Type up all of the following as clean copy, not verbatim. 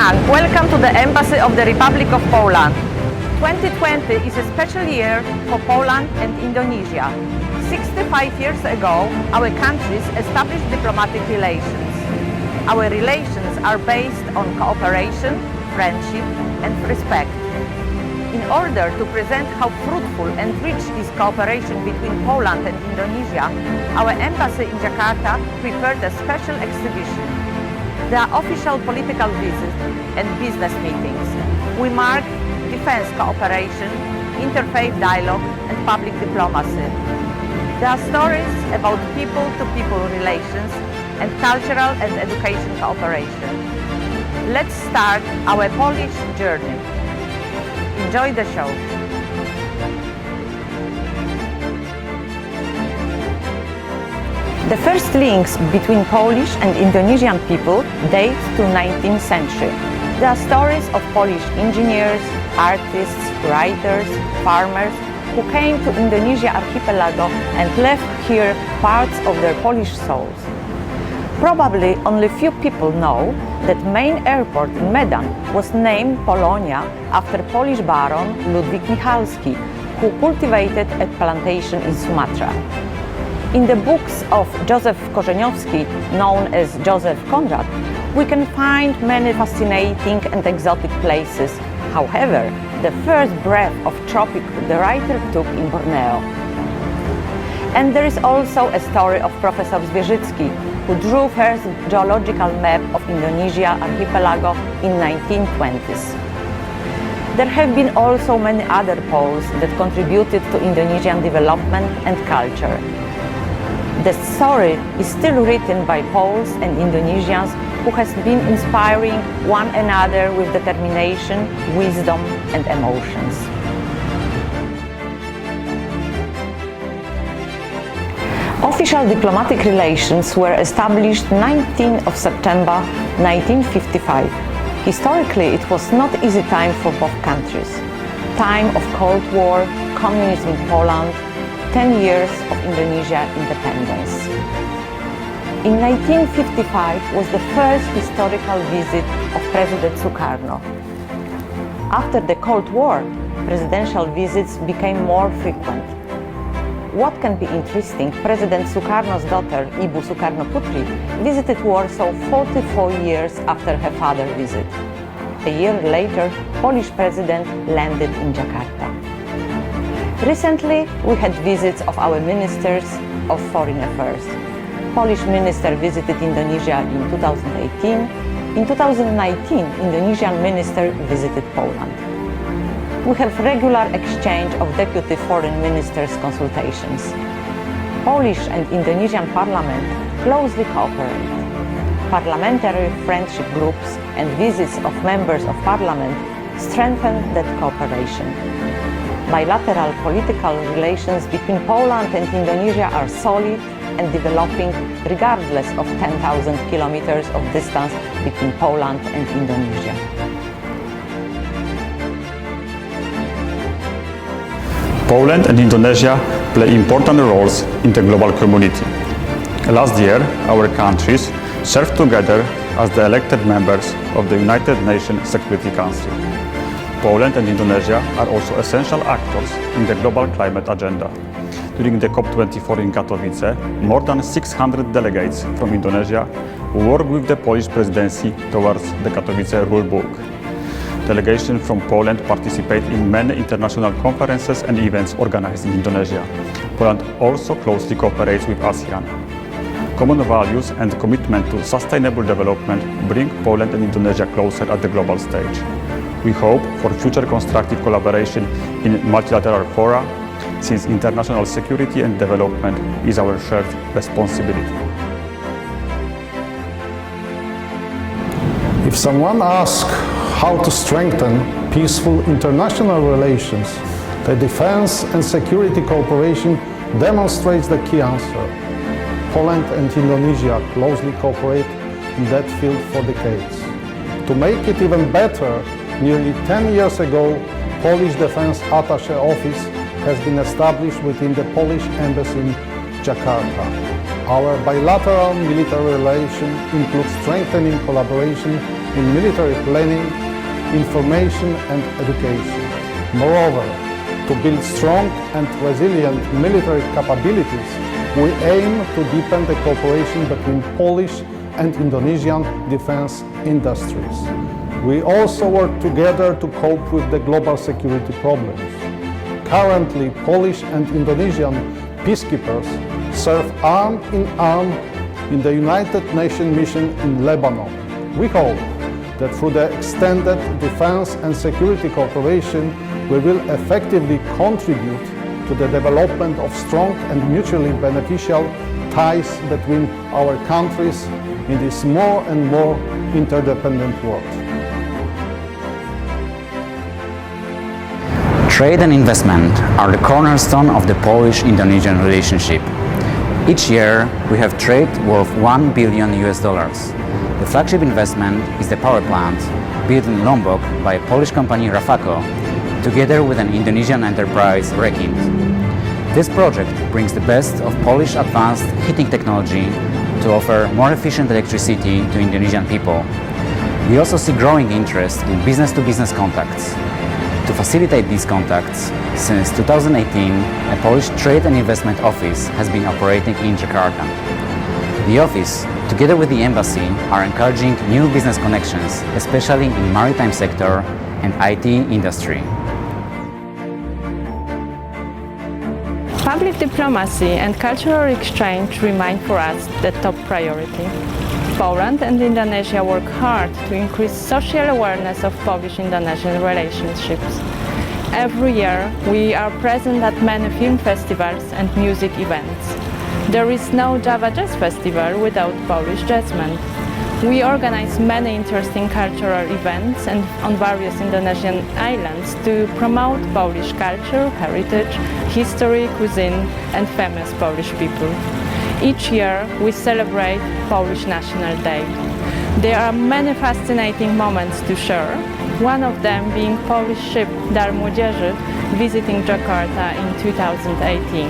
Sebastian, welcome to the Embassy of the Republic of Poland. 2020 is a special year for Poland and Indonesia. 65 years ago, our countries established diplomatic relations. Our relations are based on cooperation, friendship, and respect. In order to present how fruitful and rich is cooperation between Poland and Indonesia, our embassy in Jakarta prepared a special exhibition. There are official political visits and business meetings. We mark defense cooperation, interfaith dialogue, and public diplomacy. There are stories about people-to-people relations and cultural and education cooperation. Let's start our Polish journey. Enjoy the show. The first links between Polish and Indonesian people date to 19th century. There are stories of Polish engineers, artists, writers, farmers who came to Indonesia archipelago and left here parts of their Polish souls. Probably only few people know that main airport in Medan was named Polonia after Polish baron Ludwik Michalski, who cultivated a plantation in Sumatra. In the books of Józef Korzeniowski, known as Joseph Conrad, we can find many fascinating and exotic places. However, the first breath of tropic the writer took in Borneo. And there is also a story of Professor Zwierzycki, who drew first geological map of Indonesia archipelago in 1920s. There have been also many other Poles that contributed to Indonesian development and culture. The story is still written by Poles and Indonesians who has been inspiring one another with determination, wisdom, and emotions. Official diplomatic relations were established 19th of September 1955. Historically, it was not easy time for both countries. Time of Cold War, communism in Poland, 10 years of Indonesia independence. In 1955 was the first historical visit of President Sukarno. After the Cold War, presidential visits became more frequent. What can be interesting, President Sukarno's daughter, Ibu Sukarno-Putri, visited Warsaw 44 years after her father's visit. A year later, Polish president landed in Jakarta. Recently, we had visits of our ministers of foreign affairs. Polish minister visited Indonesia in 2018. In 2019, Indonesian minister visited Poland. We have regular exchange of deputy foreign ministers' consultations. Polish and Indonesian parliament closely cooperate. Parliamentary friendship groups and visits of members of parliament strengthen that cooperation. Bilateral political relations between Poland and Indonesia are solid and developing regardless of 10,000 kilometers of distance between Poland and Indonesia. Poland and Indonesia play important roles in the global community. Last year, our countries served together as the elected members of the United Nations Security Council. Poland and Indonesia are also essential actors in the global climate agenda. During the COP24 in Katowice, more than 600 delegates from Indonesia worked with the Polish presidency towards the Katowice rulebook. Delegations from Poland participate in many international conferences and events organized in Indonesia. Poland also closely cooperates with ASEAN. Common values and commitment to sustainable development bring Poland and Indonesia closer at the global stage. We hope for future constructive collaboration in multilateral fora, since international security and development is our shared responsibility. If someone asks how to strengthen peaceful international relations, the defense and security cooperation demonstrates the key answer. Poland and Indonesia closely cooperate in that field for decades. To make it even better, nearly 10 years ago, Polish Defense Attaché Office has been established within the Polish Embassy in Jakarta. Our bilateral military relation includes strengthening collaboration in military planning, information and education. Moreover, to build strong and resilient military capabilities, we aim to deepen the cooperation between Polish and Indonesian defense industries. We also work together to cope with the global security problems. Currently, Polish and Indonesian peacekeepers serve arm in arm in the United Nations mission in Lebanon. We hope that through the extended defense and security cooperation, we will effectively contribute to the development of strong and mutually beneficial ties between our countries in this more and more interdependent world. Trade and investment are the cornerstone of the Polish-Indonesian relationship. Each year, we have trade worth $1 billion. The flagship investment is the power plant built in Lombok by a Polish company Rafako, together with an Indonesian enterprise Rekind. This project brings the best of Polish advanced heating technology to offer more efficient electricity to Indonesian people. We also see growing interest in business-to-business contacts. To facilitate these contacts, since 2018, a Polish Trade and Investment Office has been operating in Jakarta. The office, together with the embassy, are encouraging new business connections, especially in maritime sector and IT industry. Public diplomacy and cultural exchange remain for us the top priority. Poland and Indonesia work hard to increase social awareness of Polish-Indonesian relationships. Every year, we are present at many film festivals and music events. There is no Java Jazz Festival without Polish jazzmen. We organize many interesting cultural events and on various Indonesian islands to promote Polish culture, heritage, history, cuisine, and famous Polish people. Each year, we celebrate Polish National Day. There are many fascinating moments to share, one of them being Polish ship Dar Młodzieży visiting Jakarta in 2018.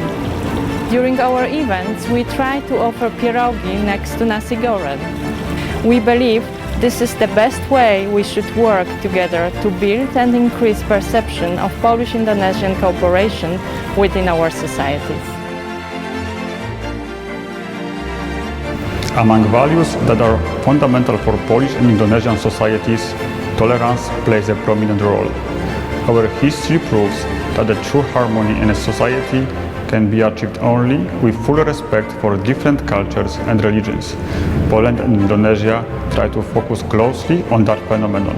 During our events, we try to offer pierogi next to nasi goreng. We believe this is the best way we should work together to build and increase perception of Polish-Indonesian cooperation within our societies. Among values that are fundamental for Polish and Indonesian societies, tolerance plays a prominent role. Our history proves that the true harmony in a society can be achieved only with full respect for different cultures and religions. Poland and Indonesia try to focus closely on that phenomenon.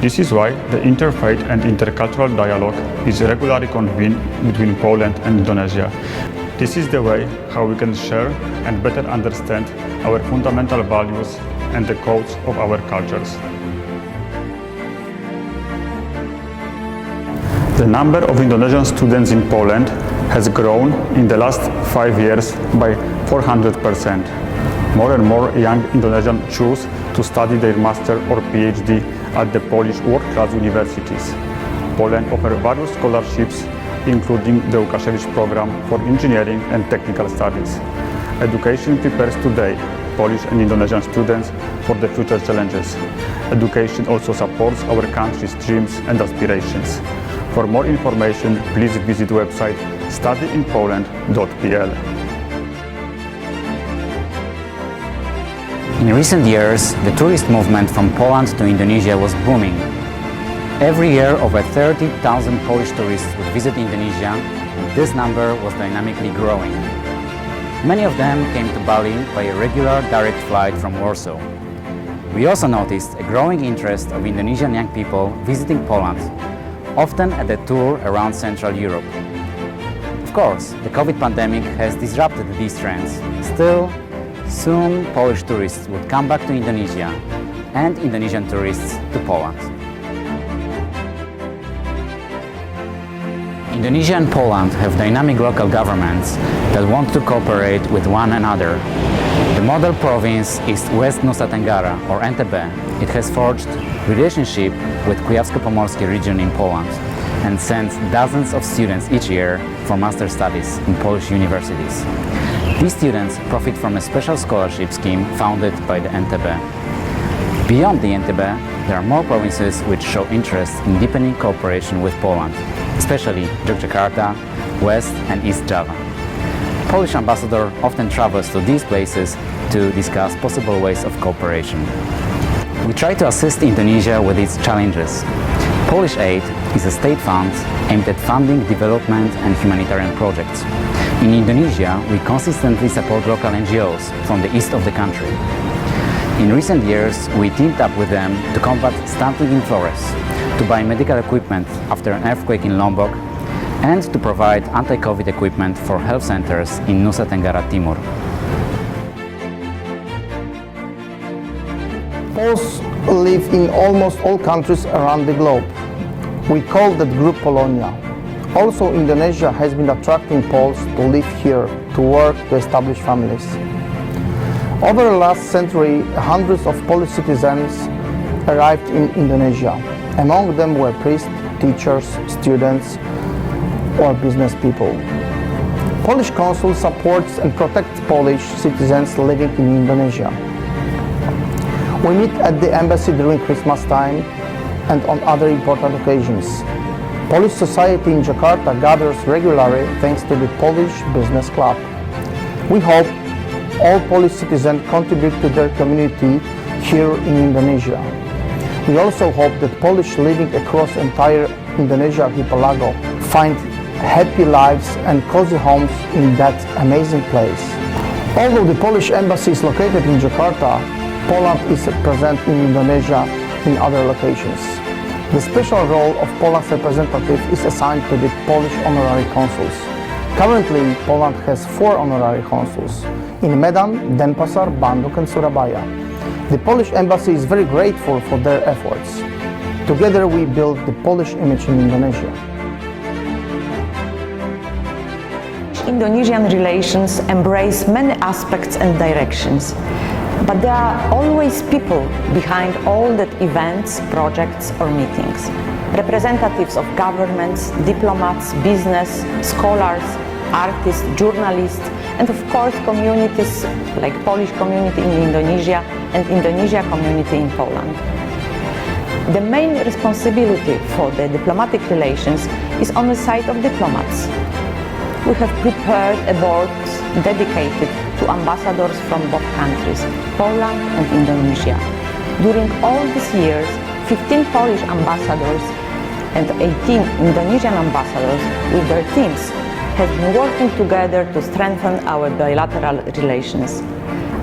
This is why the interfaith and intercultural dialogue is regularly convened between Poland and Indonesia. This is the way how we can share and better understand our fundamental values and the codes of our cultures. The number of Indonesian students in Poland has grown in the last 5 years by 400%. More and more young Indonesians choose to study their master or PhD at the Polish world-class universities. Poland offers various scholarships, including the Łukasiewicz program for engineering and technical studies. Education prepares today Polish and Indonesian students for the future challenges. Education also supports our country's dreams and aspirations. For more information, please visit website studyinpoland.pl. In recent years, the tourist movement from Poland to Indonesia was booming. Every year, over 30,000 Polish tourists would visit Indonesia, and this number was dynamically growing. Many of them came to Bali by a regular direct flight from Warsaw. We also noticed a growing interest of Indonesian young people visiting Poland, often at a tour around Central Europe. Of course, the COVID pandemic has disrupted these trends. Still, soon Polish tourists would come back to Indonesia and Indonesian tourists to Poland. Indonesia and Poland have dynamic local governments that want to cooperate with one another. The model province is West Nusa Tenggara, or NTB. It has forged relationship with Kujawsko-Pomorskie region in Poland and sends dozens of students each year for master studies in Polish universities. These students profit from a special scholarship scheme founded by the NTB. Beyond the Entebbe, there are more provinces which show interest in deepening cooperation with Poland, especially Jakarta, West and East Java. Polish ambassador often travels to these places to discuss possible ways of cooperation. We try to assist Indonesia with its challenges. Polish Aid is a state fund aimed at funding development and humanitarian projects. In Indonesia, we consistently support local NGOs from the east of the country. In recent years, we teamed up with them to combat stunting in forests, to buy medical equipment after an earthquake in Lombok, and to provide anti-COVID equipment for health centers in Nusa Tenggara Timur. Poles live in almost all countries around the globe. We call that group Polonia. Also, Indonesia has been attracting Poles to live here, to work, to establish families. Over the last century, hundreds of Polish citizens arrived in Indonesia. Among them were priests, teachers, students, or business people. Polish Consul supports and protects Polish citizens living in Indonesia. We meet at the embassy during Christmas time and on other important occasions. Polish society in Jakarta gathers regularly thanks to the Polish Business Club. We hope all Polish citizens contribute to their community here in Indonesia. We also hope that Polish living across entire Indonesia archipelago find happy lives and cozy homes in that amazing place. Although the Polish embassy is located in Jakarta, Poland is present in Indonesia in other locations. The special role of Poland's representative is assigned to the Polish honorary consuls. Currently, Poland has 4 honorary consuls in Medan, Denpasar, Bandung and Surabaya. The Polish embassy is very grateful for their efforts. Together we build the Polish image in Indonesia. Indonesian relations embrace many aspects and directions, but there are always people behind all that events, projects or meetings. Representatives of governments, diplomats, business, scholars, artists, journalists, and of course communities like Polish community in Indonesia and Indonesia community in Poland. The main responsibility for the diplomatic relations is on the side of diplomats. We have prepared a board dedicated to ambassadors from both countries, Poland and Indonesia. During all these years, 15 Polish ambassadors and 18 Indonesian ambassadors with their teams have been working together to strengthen our bilateral relations.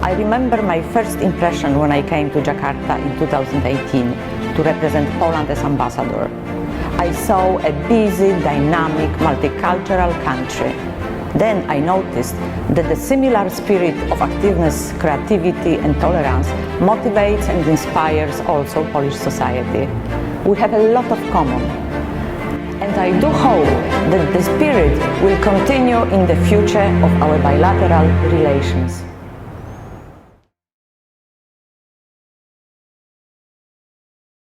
I remember my first impression when I came to Jakarta in 2018 to represent Poland as ambassador. I saw a busy, dynamic, multicultural country. Then I noticed that the similar spirit of activeness, creativity and tolerance motivates and inspires also Polish society. We have a lot of common. And I do hope that the spirit will continue in the future of our bilateral relations.